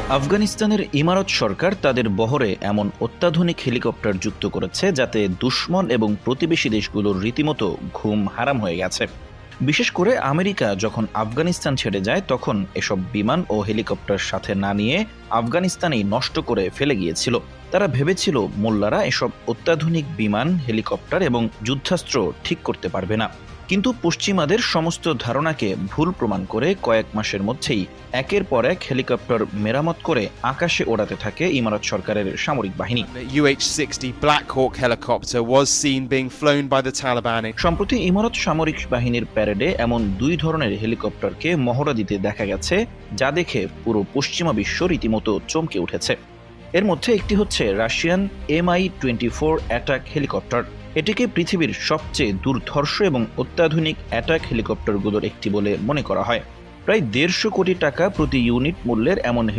আফগানিস্তানের ইমারত সরকার তাদের বহরে এমন অত্যাধুনিক হেলিকপ্টার যুক্ত করেছে যাতে দুশমন এবং প্রতিবেশী দেশগুলোর রীতিমতো ঘুম হারাম হয়ে গেছে। বিশেষ করে আমেরিকা যখন আফগানিস্তান ছেড়ে যায় তখন এসব বিমান ও হেলিকপ্টার সাথে না নিয়ে আফগানিস্তানেই নষ্ট করে ফেলে গিয়েছিল। তারা ভেবেছিল মোল্লারা এসব অত্যাধুনিক বিমান, হেলিকপ্টার এবং যুদ্ধাস্ত্র ঠিক করতে পারবে না। কিন্তু পশ্চিমাদের সমস্ত ধারণাকে ভুল প্রমাণ করে কয়েক মাসের মধ্যেই একের পর এক হেলিকপ্টার মেরামত করে আকাশে ওড়াতে থাকে ইমারত সরকারের সামরিক বাহিনী। UH-60 Black Hawk helicopter was seen being flown by the Taliban. সম্প্রতি ইমারত সামরিক বাহিনীর প্যারেডে এমন দুই ধরনের হেলিকপ্টারকে মহড়া দিতে দেখা গেছে, যা দেখে পুরো পশ্চিমা বিশ্ব রীতিমতো চমকে উঠেছে। এর মধ্যে একটি হচ্ছে রাশিয়ান Mi-24 অ্যাটাক হেলিকপ্টার। এটিকে পৃথিবীর সবচেয়ে দুর্ধর্ষ এবং অত্যাধুনিক অ্যাটাক হেলিকপ্টারগুলোর একটি বলে মনে করা হয়। প্রায় 150 কোটি টাকা প্রতি ইউনিট মূল্যের এমন